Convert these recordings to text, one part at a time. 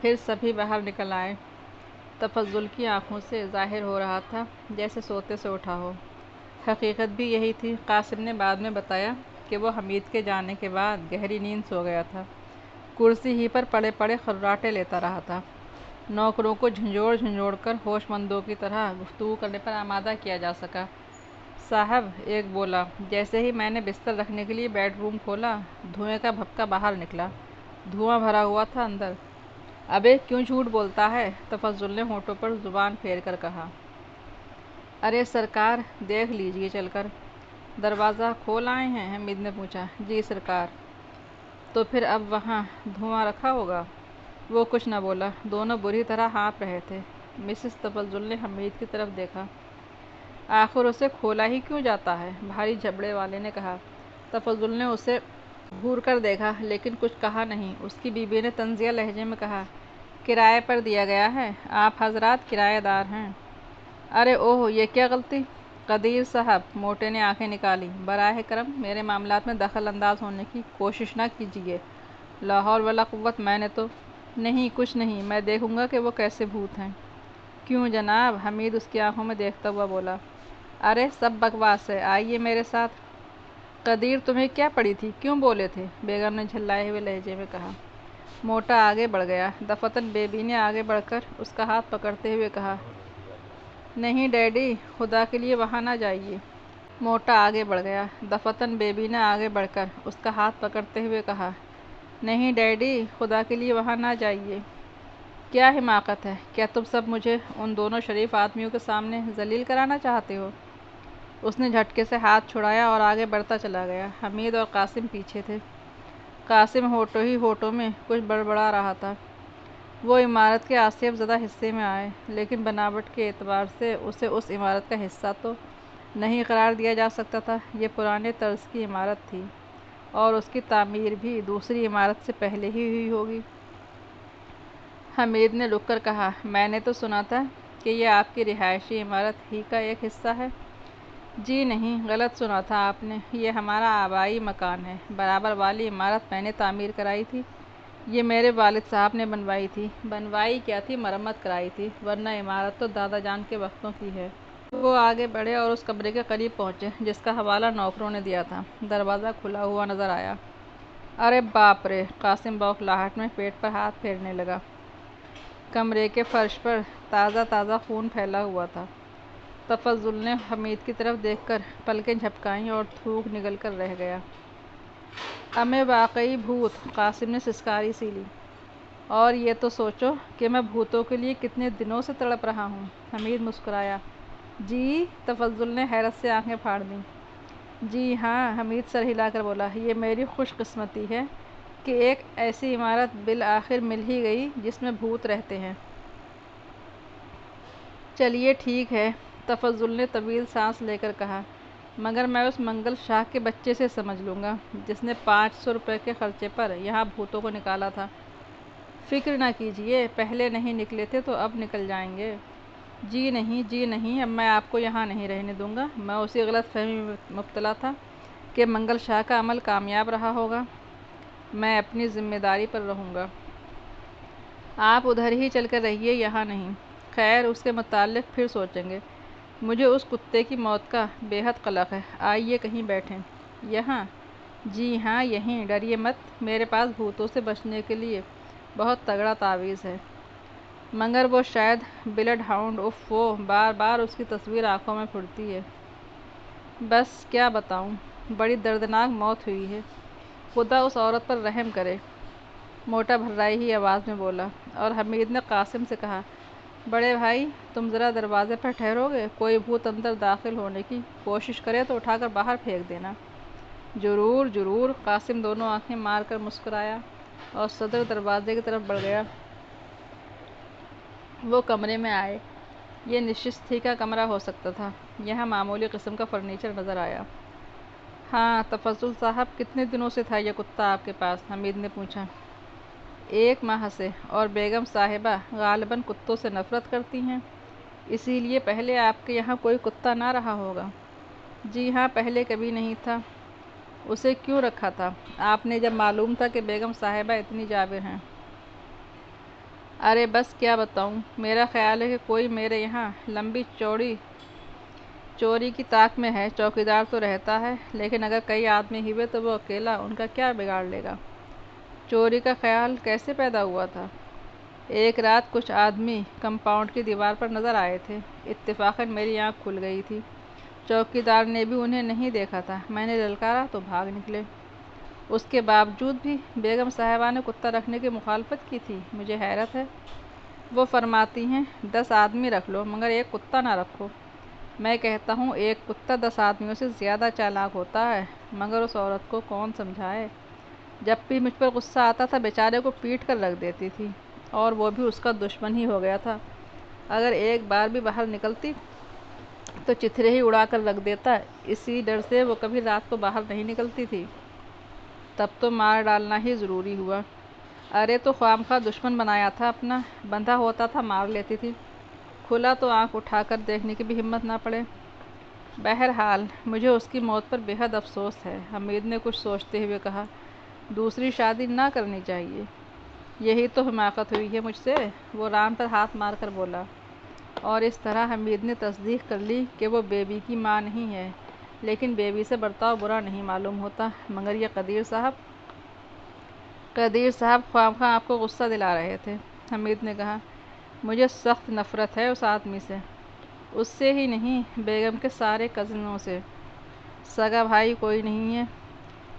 پھر سبھی باہر نکل آئے۔ تفضل کی آنکھوں سے ظاہر ہو رہا تھا جیسے سوتے سے اٹھا ہو۔ حقیقت بھی یہی تھی۔ قاسم نے بعد میں بتایا کہ وہ حمید کے جانے کے بعد گہری نیند سو گیا تھا، کرسی ہی پر پڑے پڑے خراٹے لیتا رہا تھا۔ نوکروں کو جھنجھوڑ جھنجھوڑ کر ہوش مندوں کی طرح گفتگو کرنے پر آمادہ کیا جا سکا۔ صاحب، ایک بولا، جیسے ہی میں نے بستر رکھنے کے لیے بیڈ روم کھولا، دھوئیں کا بھپکا باہر نکلا۔ دھواں بھرا ہوا تھا اندر۔ ابے کیوں جھوٹ بولتا ہے؟ تفضل نے ہونٹوں پر زبان پھیر کر کہا۔ ارے سرکار، دیکھ لیجیے چل کر۔ دروازہ کھول آئے ہیں؟ حمید نے پوچھا۔ جی سرکار۔ تو پھر اب وہاں دھواں رکھا ہوگا؟ وہ کچھ نہ بولا۔ دونوں بری طرح ہانپ رہے تھے۔ مسز تفضل نے حمید کی طرف دیکھا۔ آخر اسے کھولا ہی کیوں جاتا ہے؟ بھاری جھبڑے والے نے کہا۔ تفضل نے اسے گھور کر دیکھا لیکن کچھ کہا نہیں۔ اس کی بیوی نے طنزیہ لہجے میں کہا، کرائے پر دیا گیا ہے، آپ حضرات کرایہ دار ہیں۔ ارے اوہ، یہ کیا غلطی! قدیر صاحب، موٹے نے آنکھیں نکالیں، براہ کرم میرے معاملات میں دخل انداز ہونے کی کوشش نہ کیجیے۔ لا حول ولا قوت! میں نے تو… نہیں، کچھ نہیں، میں دیکھوں گا کہ وہ کیسے بھوت ہیں۔ کیوں جناب؟ حمید اس کی آنکھوں میں دیکھتا ہوا بولا۔ ارے سب بکواس ہے، آئیے میرے ساتھ۔ قدیر، تمہیں کیا پڑی تھی؟ کیوں بولے تھے؟ بیگم نے جھلائے ہوئے لہجے میں کہا۔ موٹا آگے بڑھ گیا۔ دفعتاً بیبی نے آگے بڑھ کر اس کا ہاتھ پکڑتے ہوئے کہا، نہیں ڈیڈی، خدا کے لیے وہاں نہ جائیے۔ موٹا آگے بڑھ گیا۔ دفعتاً بیبی نے آگے بڑھ کر اس کا ہاتھ پکڑتے ہوئے کہا، نہیں ڈیڈی، خدا کے لیے وہاں نہ جائیے۔ کیا حماقت ہے! کیا تم سب مجھے ان دونوں شریف آدمیوں کے سامنے ذلیل کرانا چاہتے ہو؟ اس نے جھٹکے سے ہاتھ چھڑایا اور آگے بڑھتا چلا گیا۔ حمید اور قاسم پیچھے تھے۔ قاسم ہونٹوں ہی ہونٹوں میں کچھ بڑبڑا رہا تھا۔ وہ عمارت کے آسیاب زدہ حصے میں آئے، لیکن بناوٹ کے اعتبار سے اسے اس عمارت کا حصہ تو نہیں قرار دیا جا سکتا تھا۔ یہ پرانے طرز کی عمارت تھی اور اس کی تعمیر بھی دوسری عمارت سے پہلے ہی ہوئی ہوگی۔ حمید نے رک کر کہا، میں نے تو سنا تھا کہ یہ آپ کی رہائشی عمارت ہی کا ایک حصہ ہے۔ جی نہیں، غلط سنا تھا آپ نے، یہ ہمارا آبائی مکان ہے۔ برابر والی عمارت میں نے تعمیر کرائی تھی۔ یہ میرے والد صاحب نے بنوائی تھی۔ بنوائی کیا تھی، مرمت کرائی تھی، ورنہ عمارت تو دادا جان کے وقتوں کی ہے۔ وہ آگے بڑھے اور اس کمرے کے قریب پہنچے جس کا حوالہ نوکروں نے دیا تھا۔ دروازہ کھلا ہوا نظر آیا۔ ارے باپ رے! قاسم بوکھلاہٹ میں پیٹ پر ہاتھ پھیرنے لگا۔ کمرے کے فرش پر تازہ تازہ خون پھیلا ہوا تھا۔ تفضل نے حمید کی طرف دیکھ کر پلکیں جھپکائیں اور تھوک نگل کر رہ گیا۔ امیں واقعی بھوت! قاسم نے سسکاری سی لی۔ اور یہ تو سوچو کہ میں بھوتوں کے لیے کتنے دنوں سے تڑپ رہا ہوں۔ حمید مسکرایا۔ جی؟ تفضل نے حیرت سے آنکھیں پھاڑ دیں۔ جی ہاں، حمید سر ہلا کر بولا، یہ میری خوش قسمتی ہے کہ ایک ایسی عمارت بالآخر مل ہی گئی جس میں بھوت رہتے ہیں۔ چلیے ٹھیک ہے، تفضل نے طویل سانس لے کر کہا، مگر میں اس منگل شاہ کے بچے سے سمجھ لوں گا جس نے 500 روپے کے خرچے پر یہاں بھوتوں کو نکالا تھا۔ فکر نہ کیجیے، پہلے نہیں نکلے تھے تو اب نکل جائیں گے۔ جی نہیں، جی نہیں، اب میں آپ کو یہاں نہیں رہنے دوں گا۔ میں اسی غلط فہمی میں مبتلا تھا کہ منگل شاہ کا عمل کامیاب رہا ہوگا۔ میں اپنی ذمہ داری پر رہوں گا۔ آپ ادھر ہی چل کر رہیے، یہاں نہیں۔ خیر، اس کے متعلق پھر سوچیں گے۔ مجھے اس کتے کی موت کا بے حد قلق ہے۔ آئیے کہیں بیٹھیں۔ یہاں؟ جی ہاں، یہیں۔ ڈریے مت، میرے پاس بھوتوں سے بچنے کے لیے بہت تگڑا تعویذ ہے۔ مگر وہ شاید بلڈ ہاؤنڈ، اف بار بار اس کی تصویر آنکھوں میں پھرتی ہے۔ بس کیا بتاؤں، بڑی دردناک موت ہوئی ہے۔ خدا اس عورت پر رحم کرے، موٹا بھررائی ہوئی آواز میں بولا۔ اور حمید نے قاسم سے کہا، بڑے بھائی، تم ذرا دروازے پر ٹھہرو گے؟ کوئی بھوت اندر داخل ہونے کی کوشش کرے تو اٹھا کر باہر پھینک دینا۔ ضرور ضرور، قاسم دونوں آنکھیں مار کر مسکرایا اور صدر دروازے کی طرف بڑھ گیا۔ وہ کمرے میں آئے۔ یہ نشستھی کا کمرہ ہو سکتا تھا۔ یہاں معمولی قسم کا فرنیچر نظر آیا۔ ہاں، تفضل صاحب، کتنے دنوں سے تھا یہ کتا آپ کے پاس؟ حمید نے پوچھا۔ 1 ماہ سے، اور بیگم صاحبہ غالباً کتوں سے نفرت کرتی ہیں، اسی لیے پہلے آپ کے یہاں کوئی کتا نہ رہا ہوگا۔ جی ہاں، پہلے کبھی نہیں تھا۔ اسے کیوں رکھا تھا آپ نے جب معلوم تھا کہ بیگم صاحبہ اتنی جابر ہیں؟ ارے بس کیا بتاؤں، میرا خیال ہے کہ کوئی میرے یہاں لمبی چوری کی طاق میں ہے۔ چوکیدار تو رہتا ہے، لیکن اگر کئی آدمی ہوئے تو وہ اکیلا ان کا کیا بگاڑ لے گا؟ چوری کا خیال کیسے پیدا ہوا تھا؟ ایک رات کچھ آدمی کمپاؤنڈ کی دیوار پر نظر آئے تھے۔ اتفاقاً میری آنکھ کھل گئی تھی۔ چوکیدار نے بھی انہیں نہیں دیکھا تھا۔ میں نے للکارا تو بھاگ نکلے۔ اس کے باوجود بھی بیگم صاحبہ نے کتا رکھنے کی مخالفت کی تھی۔ مجھے حیرت ہے۔ وہ فرماتی ہیں 10 آدمی رکھ لو مگر ایک کتا نہ رکھو۔ میں کہتا ہوں ایک کتا 10 آدمیوں سے زیادہ چالاک ہوتا ہے، مگر اس عورت کو کون سمجھائے؟ جب بھی مجھ پر غصہ آتا تھا بیچارے کو پیٹ کر رکھ دیتی تھی، اور وہ بھی اس کا دشمن ہی ہو گیا تھا۔ اگر ایک بار بھی باہر نکلتی تو چتھرے ہی اڑا کر رکھ دیتا۔ اسی ڈر سے وہ کبھی رات کو باہر نہیں نکلتی تھی۔ تب تو مار ڈالنا ہی ضروری ہوا۔ ارے تو خواہ دشمن بنایا تھا اپنا، بندھا ہوتا تھا مار لیتی تھی۔ کھلا تو آنکھ اٹھا کر دیکھنے کی بھی ہمت نہ پڑے۔ بہرحال مجھے اس کی موت پر بے حد افسوس ہے۔ حمید نے کچھ سوچتے ہوئے کہا، دوسری شادی نہ کرنی چاہیے۔ یہی تو حماقت ہوئی ہے مجھ سے، وہ ران پر ہاتھ مار کر بولا۔ اور اس طرح حمید نے تصدیق کر لی کہ وہ بیبی کی ماں نہیں ہے، لیکن بیبی سے برتاؤ برا نہیں معلوم ہوتا۔ مگر یہ قدیر صاحب خواہ آپ کو غصہ دلا رہے تھے، حمید نے کہا۔ مجھے سخت نفرت ہے اس آدمی سے، اس سے ہی نہیں بیگم کے سارے کزنوں سے۔ سگا بھائی کوئی نہیں ہے،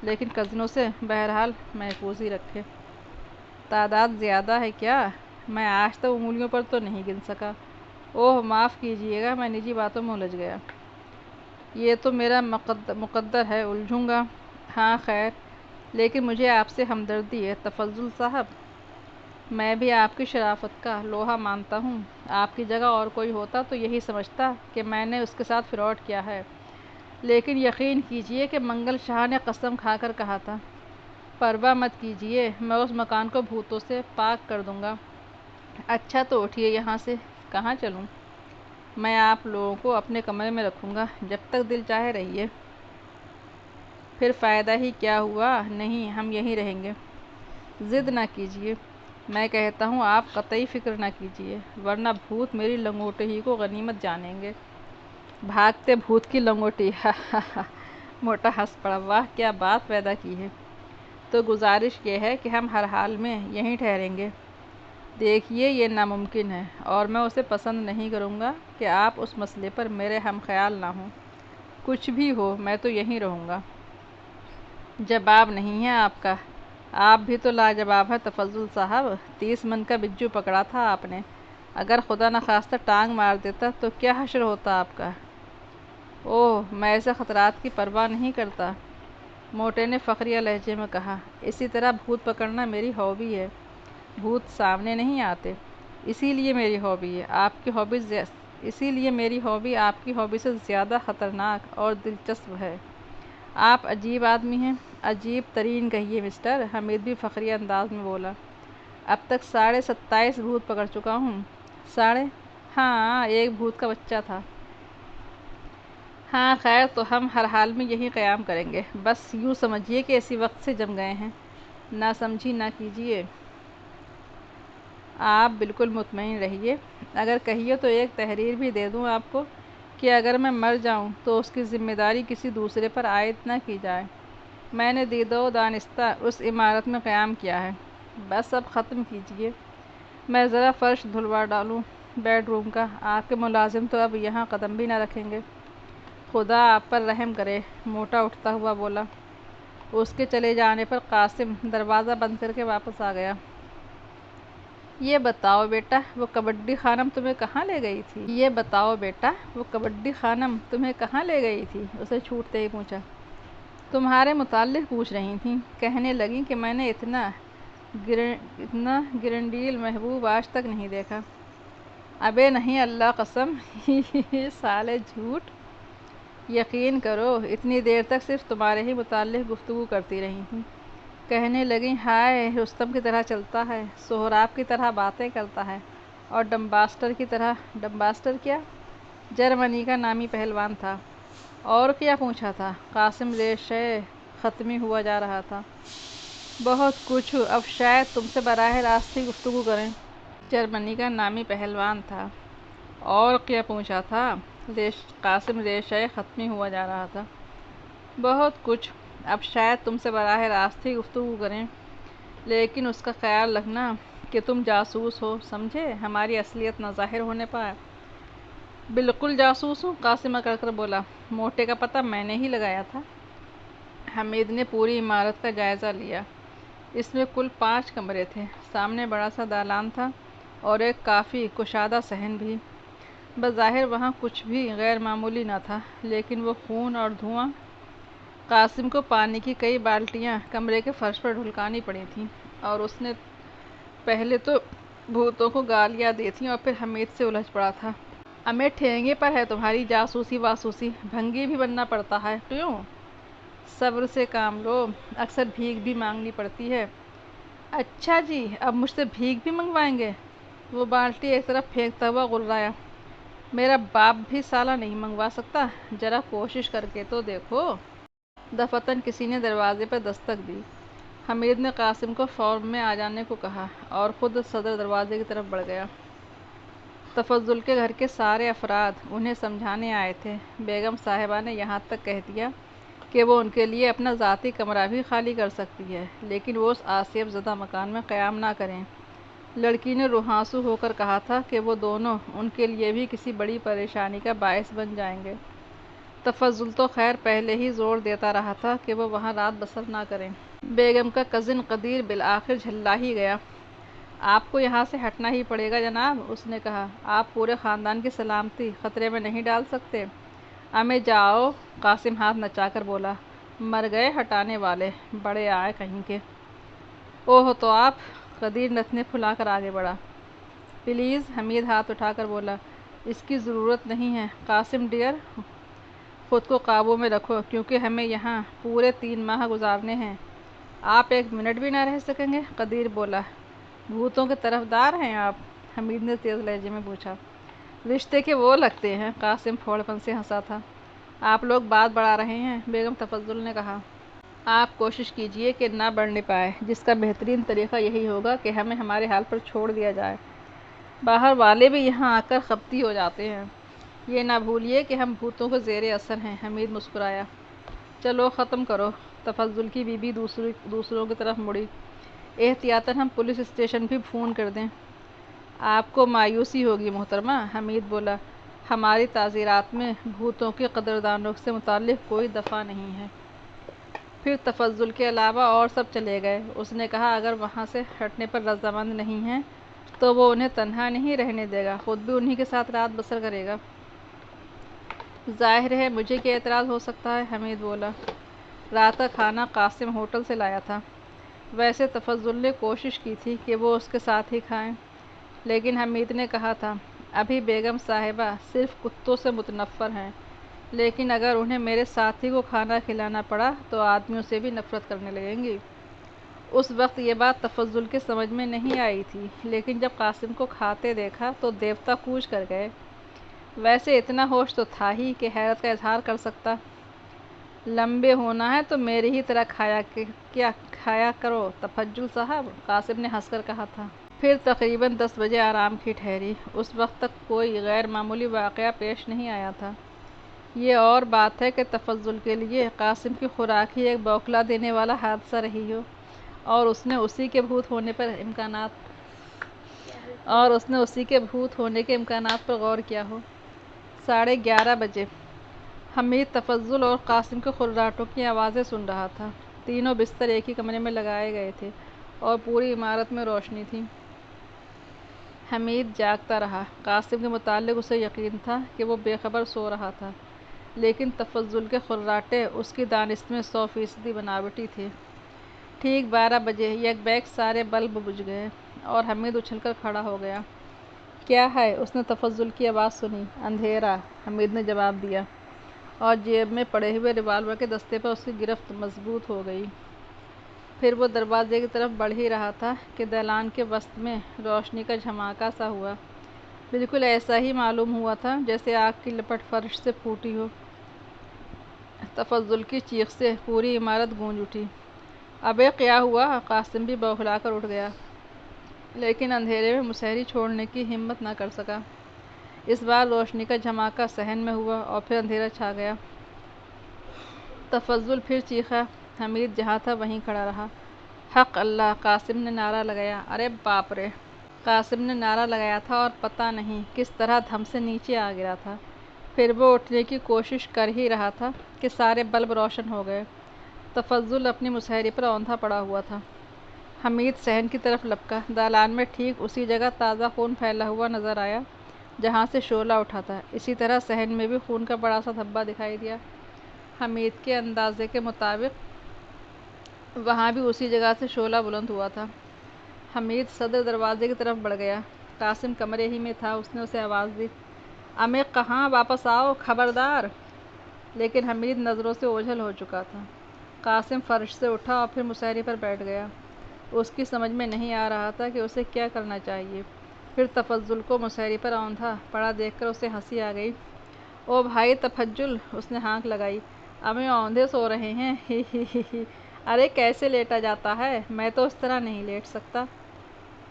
لیکن کزنوں سے بہرحال محفوظ ہی رکھے۔ تعداد زیادہ ہے کیا؟ میں آج تک انگلیوں پر تو نہیں گن سکا۔ اوہ معاف کیجیے گا، میں نجی باتوں میں الجھ گیا۔ یہ تو میرا مقدر ہے، الجھوں گا۔ ہاں خیر، لیکن مجھے آپ سے ہمدردی ہے تفضل صاحب۔ میں بھی آپ کی شرافت کا لوہا مانتا ہوں۔ آپ کی جگہ اور کوئی ہوتا تو یہی سمجھتا کہ میں نے اس کے ساتھ فراڈ کیا ہے، لیکن یقین کیجیے کہ منگل شاہ نے قسم کھا کر کہا تھا، پرواہ مت کیجیے، میں اس مکان کو بھوتوں سے پاک کر دوں گا۔ اچھا تو اٹھیے یہاں سے۔ کہاں چلوں؟ میں آپ لوگوں کو اپنے کمرے میں رکھوں گا، جب تک دل چاہے رہیے۔ پھر فائدہ ہی کیا ہوا؟ نہیں، ہم یہیں رہیں گے۔ ضد نہ کیجیے، میں کہتا ہوں آپ قطعی فکر نہ کیجیے، ورنہ بھوت میری لنگوٹی ہی کو غنیمت جانیں گے۔ بھاگتے بھوت کی لنگوٹی، ہا ہا ہا۔ موٹا ہنس پڑا۔ واہ کیا بات پیدا کی ہے! تو گزارش یہ ہے کہ ہم ہر حال میں یہیں ٹھہریں گے۔ دیکھیے یہ ناممکن ہے، اور میں اسے پسند نہیں کروں گا کہ آپ اس مسئلے پر میرے ہم خیال نہ ہوں۔ کچھ بھی ہو میں تو یہیں رہوں گا۔ جواب نہیں ہے آپ کا؟ آپ بھی تو لاجواب ہیں تفضل صاحب۔ 30 من کا بجو پکڑا تھا آپ نے، اگر خدا نخواستہ ٹانگ مار دیتا تو کیا حشر ہوتا آپ کا؟ اوہ میں ایسے خطرات کی پرواہ نہیں کرتا، موٹے نے فخریہ لہجے میں کہا۔ اسی طرح بھوت پکڑنا میری ہابی ہے۔ بھوت سامنے نہیں آتے، اسی لیے میری ہابی آپ کی ہابی سے زیادہ خطرناک اور دلچسپ ہے۔ آپ عجیب آدمی ہیں۔ عجیب ترین کہیے مسٹر، حمید بھی فخریہ انداز میں بولا۔ اب تک 27.5 بھوت پکڑ چکا ہوں۔ ہاں، ایک بھوت کا بچہ تھا۔ ہاں خیر، تو ہم ہر حال میں یہیں قیام کریں گے، بس یوں سمجھیے کہ اسی وقت سے جم گئے ہیں۔ نہ سمجھی نہ کیجیے۔ آپ بالکل مطمئن رہیے۔ اگر کہیے تو ایک تحریر بھی دے دوں آپ کو کہ اگر میں مر جاؤں تو اس کی ذمہ داری کسی دوسرے پر عائد نہ کی جائے۔ میں نے دیدہ و دانستہ اس عمارت میں قیام کیا ہے۔ بس اب ختم کیجیے، میں ذرا فرش دھلوا ڈالوں بیڈ روم کا۔ آپ کے ملازم تو اب یہاں قدم بھی نہ رکھیں گے۔ خدا آپ پر رحم کرے، موٹا اٹھتا ہوا بولا۔ اس کے چلے جانے پر قاسم دروازہ بند کر کے واپس آ گیا۔ یہ بتاؤ بیٹا وہ کبڈی خانم تمہیں کہاں لے گئی تھی؟ اسے چھوٹتے ہی پوچھا۔ تمہارے متعلق پوچھ رہی تھیں۔ کہنے لگیں کہ میں نے اتنا گرنڈیل محبوب آج تک نہیں دیکھا۔ ابے نہیں اللہ قسم، ہی ہی ہی، سالے جھوٹ! یقین کرو اتنی دیر تک صرف تمہارے ہی متعلق گفتگو کرتی رہی ہوں۔ کہنے لگیں ہائے رستم کی طرح چلتا ہے، سہراب کی طرح باتیں کرتا ہے، اور ڈمباسٹر کیا؟ جرمنی کا نامی پہلوان تھا۔ اور کیا پوچھا تھا؟ قاسم ریشہ ختمی ہوا جا رہا تھا۔ بہت کچھ، اب شاید تم سے براہ راست ہی گفتگو کریں۔ جرمنی کا نامی پہلوان تھا اور کیا پوچھا تھا؟ قاسم ریشہ ختمی ہوا جا رہا تھا۔ بہت کچھ۔ اب شاید تم سے براہ راست ہی گفتگو کریں، لیکن اس کا خیال رکھنا کہ تم جاسوس ہو، سمجھے؟ ہماری اصلیت نہ ظاہر ہونے پائے۔ بالکل جاسوس ہوں، قاسم اکڑ کر بولا۔ موٹے کا پتہ میں نے ہی لگایا تھا۔ حمید نے پوری عمارت کا جائزہ لیا۔ اس میں کل 5 کمرے تھے۔ سامنے بڑا سا دالان تھا اور ایک کافی کشادہ صحن بھی۔ بظاہر وہاں کچھ بھی غیر معمولی نہ تھا، لیکن وہ خون اور دھواں۔ قاسم کو پانی کی کئی بالٹیاں کمرے کے فرش پر ڈھلکانی پڑی تھیں، اور اس نے پہلے تو بھوتوں کو گالیاں دی تھیں اور پھر حمید سے الجھ پڑا تھا۔ ہمیں ٹھینگے پر ہے تمہاری جاسوسی واسوسی، بھنگی بھی بننا پڑتا ہے، کیوں؟ صبر سے کام لو، اکثر بھیک بھی مانگنی پڑتی ہے۔ اچھا جی، اب مجھ سے بھیک بھی منگوائیں گے؟ وہ بالٹی ایک طرف پھینکتا ہوا غرایا۔ میرا باپ بھی سالہ نہیں منگوا سکتا، ذرا کوشش کر کے تو دیکھو۔ دفعتاً کسی نے دروازے پر دستک دی۔ حمید نے قاسم کو فورم میں آ جانے کو کہا اور خود صدر دروازے کی طرف بڑھ گیا۔ تفضل کے گھر کے سارے افراد انہیں سمجھانے آئے تھے۔ بیگم صاحبہ نے یہاں تک کہہ دیا کہ وہ ان کے لیے اپنا ذاتی کمرہ بھی خالی کر سکتی ہے، لیکن وہ اس آسیب زدہ مکان میں قیام نہ کریں۔ لڑکی نے روحانسو ہو کر کہا تھا کہ وہ دونوں ان کے لیے بھی کسی بڑی پریشانی کا باعث بن جائیں گے۔ تفضل تو خیر پہلے ہی زور دیتا رہا تھا کہ وہ وہاں رات بسر نہ کریں۔ بیگم کا کزن قدیر بالآخر جھلا ہی گیا۔ آپ کو یہاں سے ہٹنا ہی پڑے گا جناب، اس نے کہا۔ آپ پورے خاندان کی سلامتی خطرے میں نہیں ڈال سکتے۔ امیں جاؤ، قاسم ہاتھ نچا کر بولا۔ مر گئے ہٹانے والے، بڑے آئے کہیں کے۔ اوہ تو آپ، قدیر نتنے پھلا کر آگے بڑھا۔ پلیز، حمید ہاتھ اٹھا کر بولا۔ اس کی ضرورت نہیں ہے قاسم ڈیئر، خود کو قابو میں رکھو کیونکہ ہمیں یہاں پورے 3 ماہ گزارنے ہیں۔ آپ 1 منٹ بھی نہ رہ سکیں گے؟ قدیر بولا۔ بھوتوں کے طرفدار ہیں آپ؟ حمید نے تیز لہجے میں پوچھا۔ رشتے کے وہ لگتے ہیں، قاسم پھوڑ پن سے ہنسا تھا۔ آپ لوگ بات بڑھا رہے ہیں، بیگم تفضل نے کہا۔ آپ کوشش کیجئے کہ نہ بڑھنے پائے، جس کا بہترین طریقہ یہی ہوگا کہ ہمیں ہمارے حال پر چھوڑ دیا جائے۔ باہر والے بھی یہاں آ کر خپتی ہو جاتے ہیں۔ یہ نہ بھولیے کہ ہم بھوتوں کے زیر اثر ہیں، حمید مسکرایا۔ چلو ختم کرو، تفضل کی بیوی دوسروں کی طرف مڑی۔ احتیاطاً ہم پولیس اسٹیشن بھی فون کر دیں۔ آپ کو مایوسی ہوگی محترمہ، حمید بولا۔ ہماری تعزیرات میں بھوتوں کی قدردانوں سے متعلق کوئی دفعہ نہیں ہے۔ پھر تفضل کے علاوہ اور سب چلے گئے۔ اس نے کہا اگر وہاں سے ہٹنے پر رضامند نہیں ہیں تو وہ انہیں تنہا نہیں رہنے دے گا، خود بھی انہی کے ساتھ رات بسر کرے گا۔ ظاہر ہے مجھے کیا اعتراض ہو سکتا ہے، حمید بولا۔ رات کا کھانا قاسم ہوٹل سے لایا تھا۔ ویسے تفضل نے کوشش کی تھی کہ وہ اس کے ساتھ ہی کھائیں، لیکن حمید نے کہا تھا ابھی بیگم صاحبہ صرف کتوں سے متنفر ہیں، لیکن اگر انہیں میرے ساتھی کو کھانا کھلانا پڑا تو آدمیوں سے بھی نفرت کرنے لگیں گی۔ اس وقت یہ بات تفضل کے سمجھ میں نہیں آئی تھی، لیکن جب قاسم کو کھاتے دیکھا تو دیوتا کوچ کر گئے۔ ویسے اتنا ہوش تو تھا ہی کہ حیرت کا اظہار کر سکتا۔ لمبے ہونا ہے تو میری ہی طرح کھایا کرو تفضل صاحب، قاسم نے ہنس کر کہا تھا۔ پھر تقریباً 10 بجے آرام کی ٹھہری۔ اس وقت تک کوئی غیر معمولی واقعہ پیش نہیں آیا تھا۔ یہ اور بات ہے کہ تفضل کے لیے قاسم کی خوراک ہی ایک بوکھلا دینے والا حادثہ رہی ہو، اور اس نے اسی کے بھوت ہونے کے امکانات پر غور کیا ہو۔ 11:30 بجے۔ حمید تفضل اور قاسم کے خراٹوں کی آوازیں سن رہا تھا۔ تینوں بستر ایک ہی کمرے میں لگائے گئے تھے اور پوری عمارت میں روشنی تھی۔ حمید جاگتا رہا۔ قاسم کے متعلق اسے یقین تھا کہ وہ بے خبر سو رہا تھا، لیکن تفضل کے خراٹے اس کی دانست میں 100% بناوٹی تھے۔ ٹھیک 12 بجے یک بیک سارے بلب بجھ گئے اور حمید اچھل کر کھڑا ہو گیا۔ کیا ہے؟ اس نے تفضل کی آواز سنی۔ اندھیرا، حمید نے جواب دیا، اور جیب میں پڑے ہوئے ریوالور کے دستے پر اس کی گرفت مضبوط ہو گئی۔ پھر وہ دروازے کی طرف بڑھ ہی رہا تھا کہ دالان کے وسط میں روشنی کا جھماکا سا ہوا۔ بالکل ایسا ہی معلوم ہوا تھا جیسے آگ کی لپٹ فرش سے پھوٹی ہو۔ تفضل کی چیخ سے پوری عمارت گونج اٹھی۔ ابے کیا ہوا؟ قاسم بھی بوکھلا کر اٹھ گیا۔ لیکن اندھیرے میں مسحری چھوڑنے کی ہمت نہ کر سکا۔ اس بار روشنی کا جھماکہ صحن میں ہوا اور پھر اندھیرا چھا گیا۔ تفضل پھر چیخا۔ حمید جہاں تھا وہیں کھڑا رہا۔ حق اللہ! قاسم نے نعرہ لگایا۔ ارے باپ رے! قاسم نے نعرہ لگایا تھا اور پتہ نہیں کس طرح دھم سے نیچے آ گرا تھا۔ پھر وہ اٹھنے کی کوشش کر ہی رہا تھا کہ سارے بلب روشن ہو گئے۔ تفضل اپنی مسحری پر اوندھا پڑا ہوا تھا۔ حمید صحن کی طرف لپکا۔ دالان میں ٹھیک اسی جگہ تازہ خون پھیلا ہوا نظر آیا جہاں سے شعلہ اٹھا تھا۔ اسی طرح صحن میں بھی خون کا بڑا سا دھبا دکھائی دیا۔ حمید کے اندازے کے مطابق وہاں بھی اسی جگہ سے شعلہ بلند ہوا تھا۔ حمید صدر دروازے کی طرف بڑھ گیا۔ قاسم کمرے ہی میں تھا۔ اس نے اسے آواز دی، امیں کہاں؟ واپس آؤ، خبردار! لیکن حمید نظروں سے اوجھل ہو چکا تھا۔ قاسم فرش سے اٹھا اور پھر مسحری پر بیٹھ گیا۔ اس کی سمجھ میں نہیں آ رہا تھا کہ اسے کیا کرنا چاہیے۔ پھر تفضل کو مسحری پر اوندھا پڑا دیکھ کر اسے ہنسی آ گئی۔ او بھائی تفضل! اس نے ہانک لگائی۔ امیں اوندھے سو رہے ہیں، ہی ہی ہی ہی! ارے کیسے لیٹا جاتا ہے؟ میں تو اس طرح نہیں لیٹ سکتا۔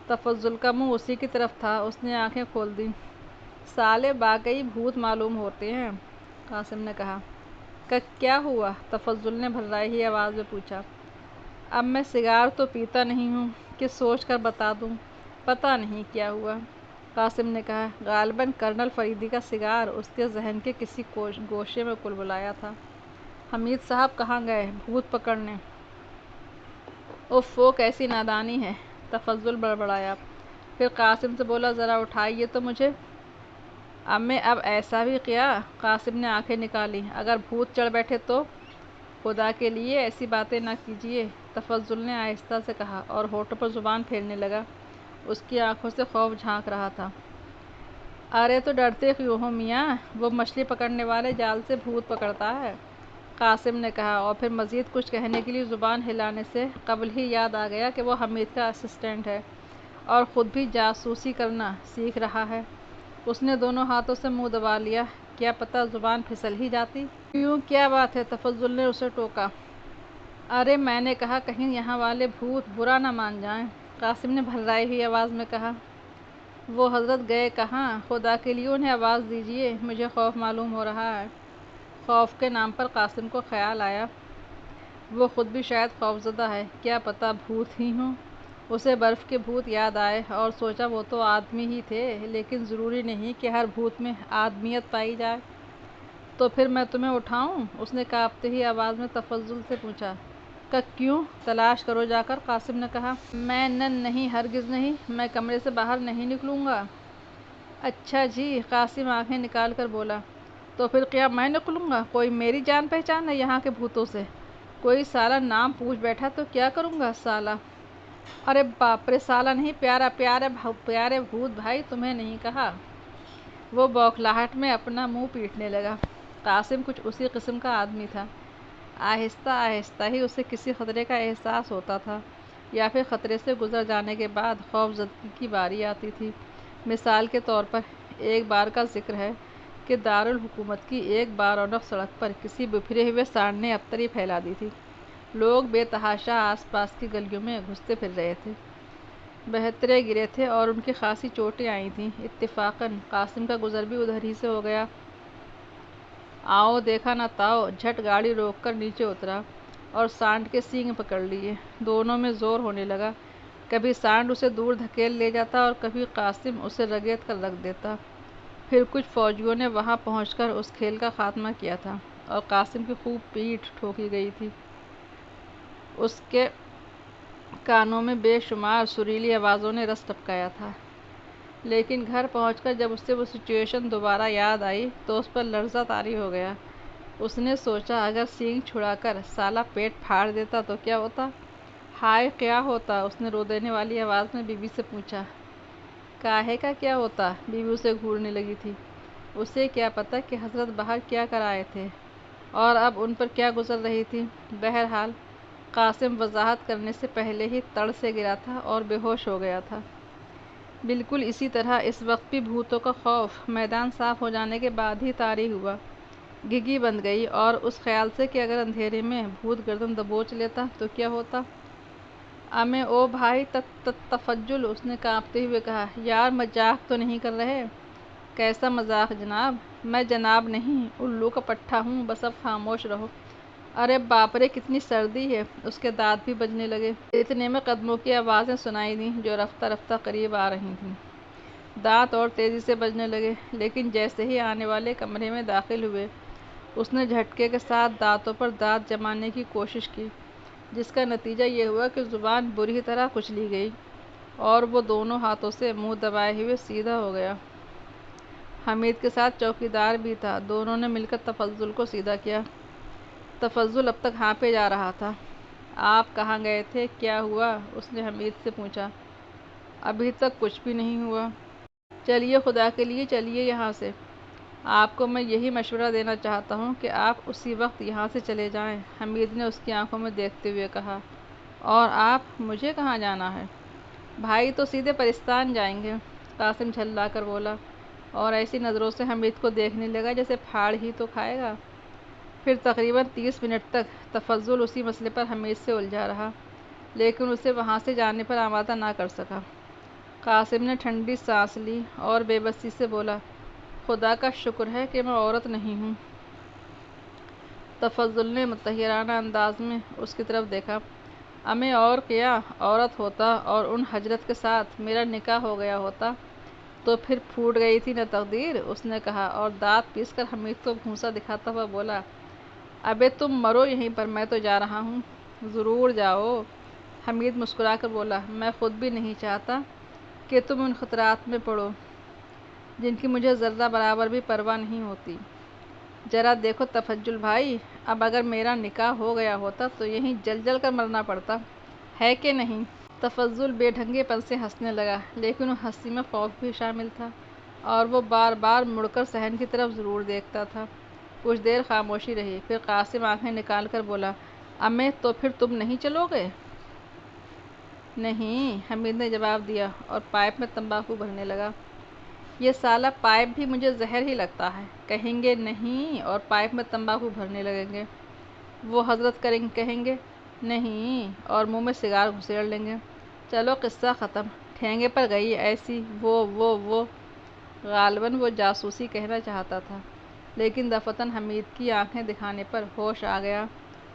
تفضل کا منہ اسی کی طرف تھا۔ اس نے آنکھیں کھول دیں۔ سالے واقعی بھوت معلوم ہوتے ہیں، قاسم نے کہا۔ کیا ہوا؟ تفضل نے بھررائی آواز میں پوچھا۔ اب میں سگار تو پیتا نہیں ہوں کہ سوچ کر بتا دوں۔ پتہ نہیں کیا ہوا، قاسم نے کہا۔ غالباً کرنل فریدی کا سگار اس کے ذہن کے کسی گوشے میں کلبلایا تھا۔ حمید صاحب کہاں گئے؟ بھوت پکڑنے؟ اف، وہ کیسی نادانی ہے! تفضل بڑبڑایا۔ پھر قاسم سے بولا، ذرا اٹھائیے تو مجھے۔ امیں اب ایسا بھی کیا؟ قاسم نے آنکھیں نکالیں۔ اگر بھوت چڑھ بیٹھے تو؟ خدا کے لیے ایسی باتیں نہ کیجیے، تفضل نے آہستہ سے کہا اور ہونٹوں پر زبان پھیرنے لگا۔ اس کی آنکھوں سے خوف جھانک رہا تھا۔ ارے تو ڈرتے کیوں ہو میاں؟ وہ مچھلی پکڑنے والے جال سے بھوت پکڑتا ہے، قاسم نے کہا اور پھر مزید کچھ کہنے کے لیے زبان ہلانے سے قبل ہی یاد آ گیا کہ وہ حمید کا اسسٹنٹ ہے اور خود بھی جاسوسی کرنا سیکھ رہا ہے۔ اس نے دونوں ہاتھوں سے منہ دبا لیا۔ کیا پتہ زبان پھسل ہی جاتی۔ کیوں، کیا بات ہے؟ تفضل نے اسے ٹوکا۔ ارے میں نے کہا کہیں یہاں والے بھوت برا نہ مان جائیں، قاسم نے بھررائی ہوئی آواز میں کہا۔ وہ حضرت گئے کہاں؟ خدا کے لیے انہیں آواز دیجیے، مجھے خوف معلوم ہو رہا ہے۔ خوف کے نام پر قاسم کو خیال آیا وہ خود بھی شاید خوفزدہ ہے، کیا پتہ بھوت ہی ہوں۔ اسے برف کے بھوت یاد آئے اور سوچا وہ تو آدمی ہی تھے، لیکن ضروری نہیں کہ ہر بھوت میں آدمیت پائی جائے۔ تو پھر میں تمہیں اٹھاؤں؟ اس نے کانپتی ہوئی آواز میں تفضل سے پوچھا۔ کیوں؟ تلاش کرو جا کر، قاسم نے کہا۔ میں نہیں، ہرگز نہیں، میں کمرے سے باہر نہیں نکلوں گا۔ اچھا جی، قاسم آنکھیں نکال کر بولا۔ تو پھر کیا میں نکلوں گا؟ کوئی میری جان پہچان ہے یہاں کے بھوتوں سے؟ کوئی سالہ نام پوچھ بیٹھا تو کیا کروں گا؟ سالہ! ارے باپ رے! سالہ نہیں، پیارے بھوت بھائی، تمہیں نہیں کہا۔ وہ بوکھلاہٹ میں اپنا منہ پیٹنے لگا۔ قاسم کچھ اسی قسم کا آدمی تھا۔ آہستہ آہستہ ہی اسے کسی خطرے کا احساس ہوتا تھا یا پھر خطرے سے گزر جانے کے بعد خوفزدگی کی باری آتی تھی۔ مثال کے طور پر ایک بار کا ذکر ہے کہ دارالحکومت کی ایک بارونق سڑک پر کسی بپھرے ہوئے سانڈ نے ابتری پھیلا دی تھی۔ لوگ بے تحاشا آس پاس کی گلیوں میں گھستے پھر رہے تھے، بہترے گرے تھے اور ان کی خاصی چوٹیں آئی تھیں۔ اتفاقاً قاسم کا گزر بھی ادھر ہی سے ہو گیا۔ آؤ دیکھا نہ تاؤ، جھٹ گاڑی روک کر نیچے اترا اور سانڈ کے سینگ پکڑ لیے۔ دونوں میں زور ہونے لگا۔ کبھی سانڈ اسے دور دھکیل لے جاتا اور کبھی قاسم اسے رگید کر رکھ دیتا۔ پھر کچھ فوجیوں نے وہاں پہنچ کر اس کھیل کا خاتمہ کیا تھا اور قاسم کی خوب پیٹھ ٹھوکی گئی تھی۔ اس کے کانوں میں بے شمار سریلی آوازوں نے رس ٹپکایا تھا۔ لیکن گھر پہنچ کر جب اسے وہ سچویشن دوبارہ یاد آئی تو اس پر لرزہ طاری ہو گیا۔ اس نے سوچا اگر سینگ چھڑا کر سالہ پیٹ پھاڑ دیتا تو کیا ہوتا؟ ہائے کیا ہوتا؟ اس نے رو دینے والی آواز میں بیوی سے پوچھا۔ کاہے کا کیا ہوتا؟ بیوی اسے گھورنے لگی تھی۔ اسے کیا پتہ کہ حضرت باہر کیا کر آئے تھے اور اب ان پر کیا گزر رہی تھی۔ بہرحال قاسم وضاحت کرنے سے پہلے ہی تڑ سے گرا تھا اور بے ہوش ہو گیا تھا۔ بالکل اسی طرح اس وقت بھی بھوتوں کا خوف میدان صاف ہو جانے کے بعد ہی طاری ہوا۔ گھگی بند گئی اور اس خیال سے کہ اگر اندھیرے میں بھوت گردن دبوچ لیتا تو کیا ہوتا۔ امیں او بھائی تفضل، اس نے کانپتے ہوئے کہا۔ یار مذاق تو نہیں کر رہے؟ کیسا مذاق جناب؟ میں جناب نہیں، الو کا پٹھا ہوں، بس اب خاموش رہو۔ ارے باپ رے کتنی سردی ہے! اس کے دانت بھی بجنے لگے۔ اتنے میں قدموں کی آوازیں سنائی دیں جو رفتہ رفتہ قریب آ رہی تھیں۔ دانت اور تیزی سے بجنے لگے، لیکن جیسے ہی آنے والے کمرے میں داخل ہوئے، اس نے جھٹکے کے ساتھ دانتوں پر دانت جمانے کی کوشش کی، جس کا نتیجہ یہ ہوا کہ زبان بری طرح کچلی گئی اور وہ دونوں ہاتھوں سے منہ دبائے ہوئے سیدھا ہو گیا۔ حمید کے ساتھ چوکیدار بھی تھا، دونوں نے مل کر تفضل کو سیدھا کیا۔ تفضل اب تک ہانپے جا رہا تھا۔ آپ کہاں گئے تھے؟ کیا ہوا؟ اس نے حمید سے پوچھا۔ ابھی تک کچھ بھی نہیں ہوا۔ چلیے خدا کے لیے چلیے یہاں سے۔ آپ کو میں یہی مشورہ دینا چاہتا ہوں کہ آپ اسی وقت یہاں سے چلے جائیں، حمید نے اس کی آنکھوں میں دیکھتے ہوئے کہا۔ اور آپ؟ مجھے کہاں جانا ہے؟ بھائی تو سیدھے پرستان جائیں گے، قاسم جھللا کر بولا، اور ایسی نظروں سے حمید کو دیکھنے لگا جیسے پھاڑ ہی تو کھائے گا۔ پھر تقریباً 30 منٹ تک تفضل اسی مسئلے پر حمید سے الجھا رہا، لیکن اسے وہاں سے جانے پر آمادہ نہ کر سکا۔ قاسم نے ٹھنڈی سانس لی اور بے بسی سے بولا، خدا کا شکر ہے کہ میں عورت نہیں ہوں۔ تفضل نے متحیرانہ انداز میں اس کی طرف دیکھا۔ امیں اور کیا، عورت ہوتا اور ان حضرت کے ساتھ میرا نکاح ہو گیا ہوتا تو پھر پھوٹ گئی تھی نہ تقدیر، اس نے کہا اور دانت پیس کر حمید کو گھونسا دکھاتا ہوا بولا، ابے تم مرو یہیں پر، میں تو جا رہا ہوں۔ ضرور جاؤ، حمید مسکرا کر بولا، میں خود بھی نہیں چاہتا کہ تم ان خطرات میں پڑو جن کی مجھے ذرہ برابر بھی پرواہ نہیں ہوتی۔ ذرا دیکھو تفضل بھائی، اب اگر میرا نکاح ہو گیا ہوتا تو یہیں جل جل کر مرنا پڑتا، ہے کہ نہیں؟ تفضل بے ڈھنگے پن سے ہنسنے لگا، لیکن اس ہنسی میں خوف بھی شامل تھا اور وہ بار بار مڑ کر صحن کی طرف ضرور دیکھتا تھا۔ کچھ دیر خاموشی رہی، پھر قاسم آنکھیں نکال کر بولا، امیں تو پھر تم نہیں چلو گے؟ نہیں، حمید نے جواب دیا اور پائپ میں تمباکو بھرنے لگا۔ یہ سالہ پائپ بھی مجھے زہر ہی لگتا ہے۔ کہیں گے نہیں اور پائپ میں تمباکو بھرنے لگیں گے۔ وہ حضرت کہیں گے نہیں اور منہ میں سگار گھسیڑ لیں گے۔ چلو قصہ ختم۔ ٹھینگے پر گئی ایسی وہ غالباً وہ جاسوسی کہنا چاہتا تھا، لیکن دفعتاً حمید کی آنکھیں دکھانے پر ہوش آ گیا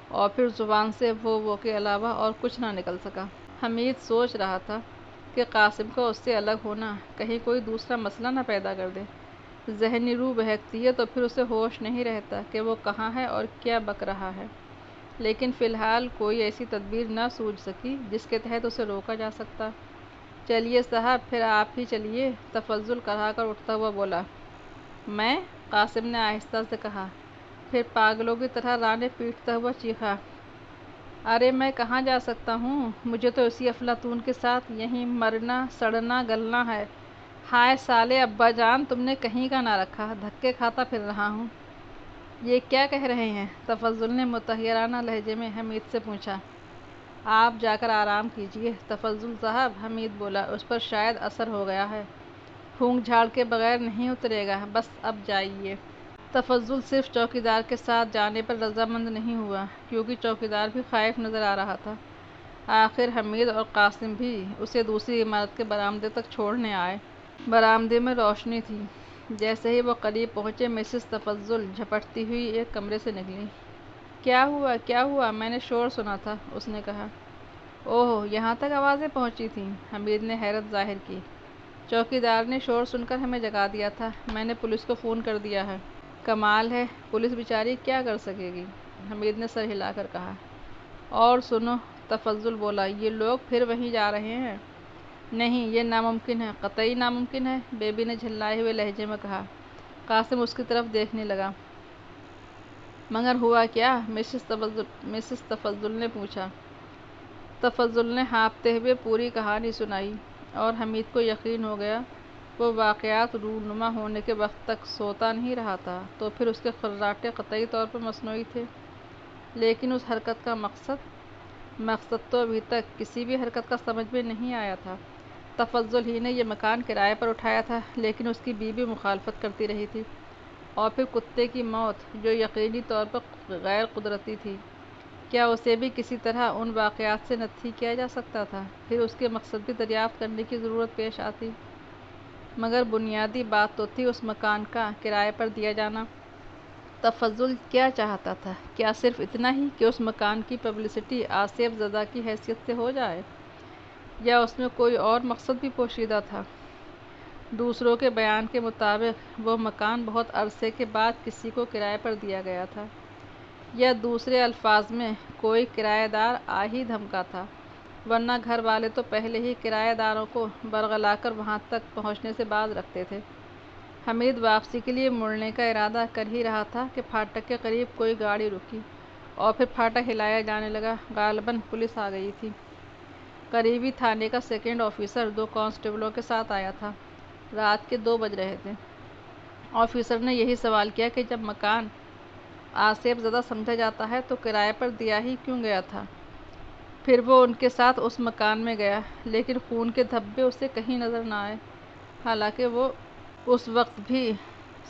اور پھر زبان سے وہ کے علاوہ اور کچھ نہ نکل سکا۔ حمید سوچ رہا تھا کہ قاسم کا اس سے الگ ہونا کہیں کوئی دوسرا مسئلہ نہ پیدا کر دے۔ ذہنی روح بہکتی ہے تو پھر اسے ہوش نہیں رہتا کہ وہ کہاں ہے اور کیا بک رہا ہے، لیکن فی الحال کوئی ایسی تدبیر نہ سوجھ سکی جس کے تحت اسے روکا جا سکتا۔ چلیے صاحب، پھر آپ ہی چلیے، تفضل کرا کر اٹھتا ہوا بولا۔ میں؟ قاسم نے آہستہ سے کہا، پھر پاگلوں کی طرح رانے پیٹتا ہوا چیخا، ارے میں کہاں جا سکتا ہوں؟ مجھے تو اسی افلاطون کے ساتھ یہیں مرنا سڑنا گلنا ہے۔ ہائے سالے ابا جان، تم نے کہیں کا نہ رکھا، دھکے کھاتا پھر رہا ہوں۔ یہ کیا کہہ رہے ہیں؟ تفضل نے متحیرانہ لہجے میں حمید سے پوچھا۔ آپ جا کر آرام کیجیے تفضل صاحب، حمید بولا، اس پر شاید اثر ہو گیا ہے، پھونک جھاڑ کے بغیر نہیں اترے گا، بس اب جائیے۔ تفضل صرف چوکیدار کے ساتھ جانے پر رضامند نہیں ہوا، کیونکہ چوکیدار بھی خائف نظر آ رہا تھا۔ آخر حمید اور قاسم بھی اسے دوسری عمارت کے برآمدے تک چھوڑنے آئے۔ برآمدے میں روشنی تھی۔ جیسے ہی وہ قریب پہنچے، مسز تفضل جھپٹتی ہوئی ایک کمرے سے نکلی۔ کیا ہوا؟ میں نے شور سنا تھا، اس نے کہا۔ اوہ، یہاں تک آوازیں پہنچی تھیں؟ حمید نے حیرت ظاہر کی۔ چوکیدار نے شور سن کر ہمیں جگا دیا تھا، میں نے پولیس کو فون کر دیا ہے۔ کمال ہے، پولیس بیچاری کیا کر سکے گی؟ حمید نے سر ہلا کر کہا۔ اور سنو، تفضل بولا، یہ لوگ پھر وہیں جا رہے ہیں؟ نہیں، یہ ناممکن ہے، قطعی ناممکن ہے، بیبی نے جھلائے ہوئے لہجے میں کہا۔ قاسم اس کی طرف دیکھنے لگا۔ مگر ہوا کیا؟ مسز تفضل نے پوچھا۔ تفضل نے ہانپتے ہوئے پوری کہانی سنائی اور حمید کو یقین ہو گیا۔ وہ واقعات رونما ہونے کے وقت تک سوتا نہیں رہا تھا، تو پھر اس کے خراٹے قطعی طور پر مصنوعی تھے، لیکن اس حرکت کا مقصد تو ابھی تک کسی بھی حرکت کا سمجھ میں نہیں آیا تھا۔ تفضل ہی نے یہ مکان کرائے پر اٹھایا تھا، لیکن اس کی بیوی مخالفت کرتی رہی تھی، اور پھر کتے کی موت جو یقینی طور پر غیر قدرتی تھی۔ کیا اسے بھی کسی طرح ان واقعات سے نتھی کیا جا سکتا تھا؟ پھر اس کے مقصد بھی دریافت کرنے کی ضرورت پیش آتی۔ مگر بنیادی بات تو تھی اس مکان کا کرائے پر دیا جانا۔ تفضل کیا چاہتا تھا؟ کیا صرف اتنا ہی کہ اس مکان کی پبلسٹی آصف زدہ کی حیثیت سے ہو جائے، یا اس میں کوئی اور مقصد بھی پوشیدہ تھا؟ دوسروں کے بیان کے مطابق وہ مکان بہت عرصے کے بعد کسی کو کرائے پر دیا گیا تھا، یا دوسرے الفاظ میں کوئی کرایہ دار آ ہی دھمکا تھا، ورنہ گھر والے تو پہلے ہی کرایہ داروں کو برگلا کر وہاں تک پہنچنے سے باز رکھتے تھے۔ حمید واپسی کے لیے مڑنے کا ارادہ کر ہی رہا تھا کہ پھاٹک کے قریب کوئی گاڑی رکی اور پھر پھاٹک ہلایا جانے لگا۔ غالباً پولیس آ گئی تھی۔ قریبی تھانے کا سیکنڈ آفیسر 2 کانسٹیبلوں کے ساتھ آیا تھا۔ رات کے 2 بج رہے تھے۔ آفیسر نے یہی سوال کیا کہ جب مکان آصف زدہ سمجھا جاتا ہے تو کرائے پر دیا ہی کیوں گیا تھا؟ پھر وہ ان کے ساتھ اس مکان میں گیا، لیکن خون کے دھبے اسے کہیں نظر نہ آئے، حالانکہ وہ اس وقت بھی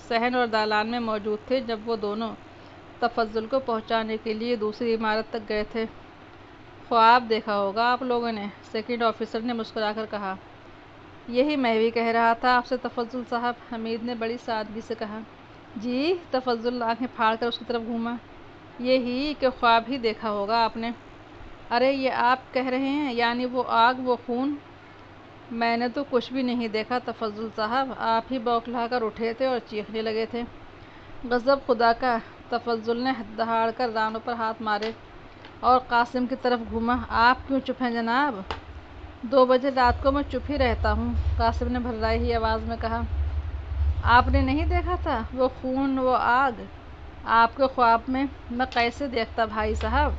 صحن اور دالان میں موجود تھے جب وہ دونوں تفضل کو پہنچانے کے لیے دوسری عمارت تک گئے تھے۔ خواب دیکھا ہوگا آپ لوگوں نے، سیکنڈ آفیسر نے مسکرا کر کہا۔ یہی میں بھی کہہ رہا تھا آپ سے تفضل صاحب، حمید نے بڑی سادگی سے کہا۔ جی؟ تفضل آنکھیں پھاڑ کر اس کی طرف گھوما۔ یہی کہ خواب ہی دیکھا ہوگا آپ نے۔ ارے یہ آپ کہہ رہے ہیں، یعنی وہ آگ، وہ خون؟ میں نے تو کچھ بھی نہیں دیکھا تفضل صاحب، آپ ہی بوکھلا کر اٹھے تھے اور چیخنے لگے تھے۔ غضب خدا کا! تفضل نے دہاڑ کر رانوں پر ہاتھ مارے اور قاسم کی طرف گھوما۔ آپ کیوں چپ ہیں جناب؟ 2 بجے رات کو میں چپ ہی رہتا ہوں، قاسم نے بھررائی ہوئی آواز میں کہا۔ آپ نے نہیں دیکھا تھا وہ خون، وہ آگ؟ آپ کے خواب میں میں کیسے دیکھتا بھائی صاحب؟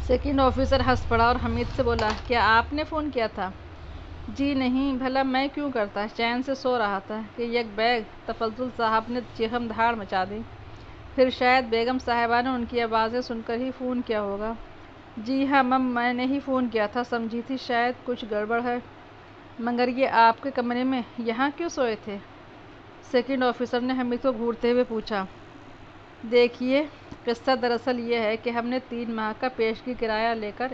سیکنڈ آفیسر ہنس پڑا اور حمید سے بولا، کیا آپ نے فون کیا تھا؟ جی نہیں، بھلا میں کیوں کرتا، چین سے سو رہا تھا کہ یک بیگ تفضل صاحب نے چیخم دھاڑ مچا دی۔ پھر شاید بیگم صاحبہ نے ان کی آوازیں سن کر ہی فون کیا ہوگا۔ جی ہاں مم، میں نے ہی فون کیا تھا، سمجھی تھی شاید کچھ گڑبڑ ہے۔ مگر یہ آپ کے کمرے میں یہاں کیوں سوئے تھے؟ سیکنڈ آفیسر نے حمید کو گھورتے ہوئے پوچھا۔ دیکھیے، قصہ دراصل یہ ہے کہ ہم نے 3 ماہ کا پیشگی کرایہ لے کر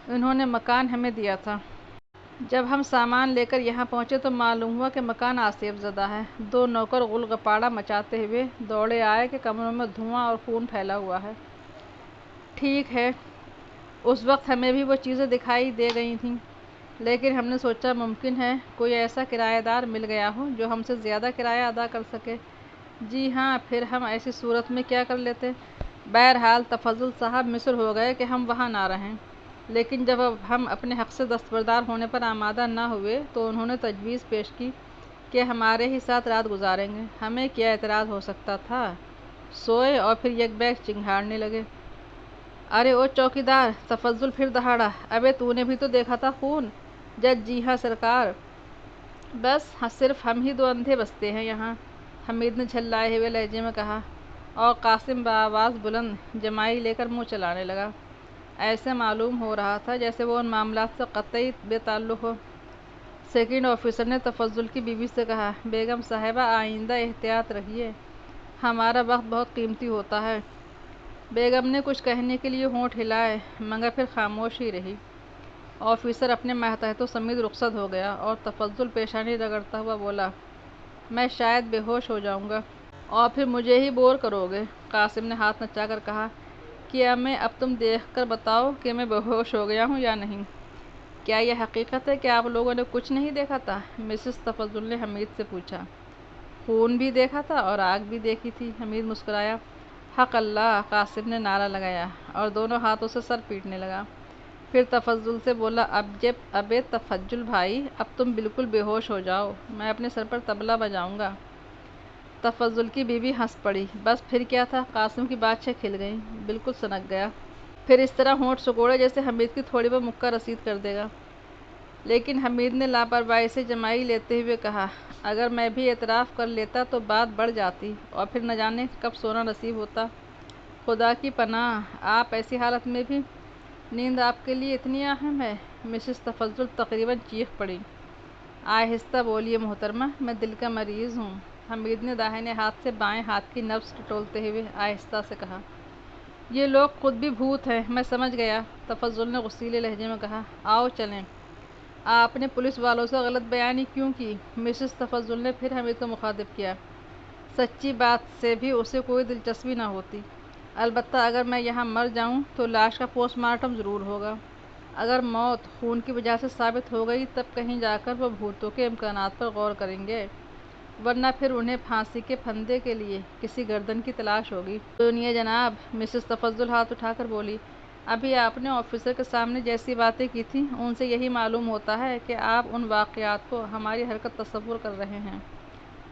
انہوں نے مکان ہمیں دیا تھا۔ جب ہم سامان لے کر یہاں پہنچے تو معلوم ہوا کہ مکان آصف زدہ ہے۔ 2 نوکر غل غپاڑہ مچاتے ہوئے دوڑے آئے کہ کمروں میں دھواں اور خون پھیلا ہوا ہے۔ ٹھیک ہے، اس وقت ہمیں بھی وہ چیزیں دکھائی دے گئی تھیں، لیکن ہم نے سوچا ممکن ہے کوئی ایسا کرایہ دار مل گیا ہو جو ہم سے زیادہ کرایہ ادا کر سکے۔ جی ہاں، پھر ہم ایسی صورت میں کیا کر لیتے؟ بہرحال تفضل صاحب مصر ہو گئے کہ ہم وہاں نہ رہیں، لیکن جب ہم اپنے حق سے دستبردار ہونے پر آمادہ نہ ہوئے تو انہوں نے تجویز پیش کی کہ ہمارے ہی ساتھ رات گزاریں گے۔ ہمیں کیا اعتراض ہو سکتا تھا؟ سوئے اور پھر یک بیگ چنگھاڑنے لگے۔ ارے او چوکیدار! تفضل پھر دہاڑا۔ ابے تو نے بھی تو دیکھا تھا خون؟ جج: جی ہاں سرکار۔ بس صرف ہم ہی 2 اندھے بچتے ہیں یہاں، حمید نے جھلائے ہوئے لہجے میں کہا، اور قاسم بآواز بلند جمائی لے کر منہ چلانے لگا۔ ایسے معلوم ہو رہا تھا جیسے وہ ان معاملات سے قطعی بے تعلق ہو۔ سیکنڈ آفیسر نے تفضل کی بیوی سے کہا، بیگم صاحبہ آئندہ احتیاط رکھیے، ہمارا وقت بہت قیمتی ہوتا ہے۔ بیگم نے کچھ کہنے کے لیے ہونٹ ہلائے، مگر پھر خاموش ہی رہی۔ آفیسر اپنے ماتحتوں سمیت رخصت ہو گیا اور تفضل پیشانی رگڑتا ہوا بولا، میں شاید بے ہوش ہو جاؤں گا اور پھر مجھے ہی بور کرو گے۔ قاسم نے ہاتھ نچا کر کہا، کیا میں اب تم دیکھ کر بتاؤ کہ میں بے ہوش ہو گیا ہوں یا نہیں؟ کیا یہ حقیقت ہے کہ آپ لوگوں نے کچھ نہیں دیکھا تھا؟ مسز تفضل نے حمید سے پوچھا۔ خون بھی دیکھا تھا اور آگ بھی دیکھی تھی، حمید مسکرایا۔ حق اللہ! قاسم نے نعرہ لگایا اور دونوں ہاتھوں سے سر پیٹنے لگا۔ پھر تفضل سے بولا، ابے تفضل بھائی، اب تم بالکل بے ہوش ہو جاؤ، میں اپنے سر پر طبلہ بجاؤں گا۔ تفضل کی بیوی ہنس پڑی۔ بس پھر کیا تھا، قاسم کی باتیں کھل گئیں، بالکل سنک گیا۔ پھر اس طرح ہونٹ سکوڑے جیسے حمید کی تھوڑی بہت مکہ رسید کر دے گا۔ لیکن حمید نے لاپرواہی سے جمائی لیتے ہوئے کہا، اگر میں بھی اعتراف کر لیتا تو بات بڑھ جاتی اور پھر نہ جانے کب سونا نصیب ہوتا۔ خدا کی پناہ، آپ ایسی حالت میں بھی؟ نیند آپ کے لیے اتنی اہم ہے؟ مسز تفضل تقریباً چیخ پڑی۔ آہستہ بولیے محترمہ، میں دل کا مریض ہوں، حمید نے داہنے ہاتھ سے بائیں ہاتھ کی نبض ٹٹولتے ہوئے آہستہ سے کہا۔ یہ لوگ خود بھی بھوت ہیں، میں سمجھ گیا، تفضل نے غصیلے لہجے میں کہا۔ آؤ چلیں۔ آپ نے پولیس والوں سے غلط بیانی کیوں کی؟ مسز تفضل نے پھر حمید کو مخاطب کیا۔ سچی بات سے بھی اسے کوئی دلچسپی نہ ہوتی۔ البتہ اگر میں یہاں مر جاؤں تو لاش کا پوسٹ مارٹم ضرور ہوگا۔ اگر موت خون کی وجہ سے ثابت ہو گئی تب کہیں جا کر وہ بھوتوں کے امکانات پر غور کریں گے، ورنہ پھر انہیں پھانسی کے پھندے کے لیے کسی گردن کی تلاش ہوگی۔ سنیے جناب، مسز تفضل ہاتھ اٹھا کر بولی، ابھی آپ نے آفیسر کے سامنے جیسی باتیں کی تھیں ان سے یہی معلوم ہوتا ہے کہ آپ ان واقعات کو ہماری حرکت تصور کر رہے ہیں۔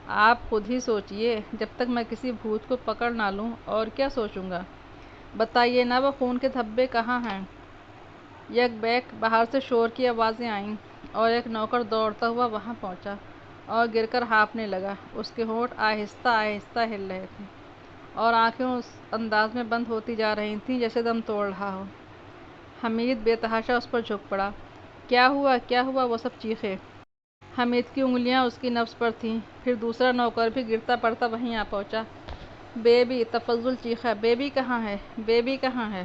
آپ خود ہی سوچئے، جب تک میں کسی بھوت کو پکڑ نہ لوں اور کیا سوچوں گا؟ بتائیے نا وہ خون کے دھبے کہاں ہیں؟ یک بیک باہر سے شور کی آوازیں آئیں اور ایک نوکر دوڑتا ہوا وہاں پہنچا اور گر کر ہانپنے لگا۔ اس کے ہونٹ آہستہ آہستہ ہل رہے تھے اور آنکھیں اس انداز میں بند ہوتی جا رہی تھیں جیسے دم توڑ رہا ہو۔ حمید بے تحاشا اس پر جھک پڑا۔ کیا ہوا، کیا ہوا، وہ سب چیخے۔ حمید کی انگلیاں اس کی نبض پر تھیں۔ پھر دوسرا نوکر بھی گرتا پڑتا وہیں آ پہنچا۔ بیبی، تفضل چیخا، بیبی کہاں ہے، بیبی کہاں ہے؟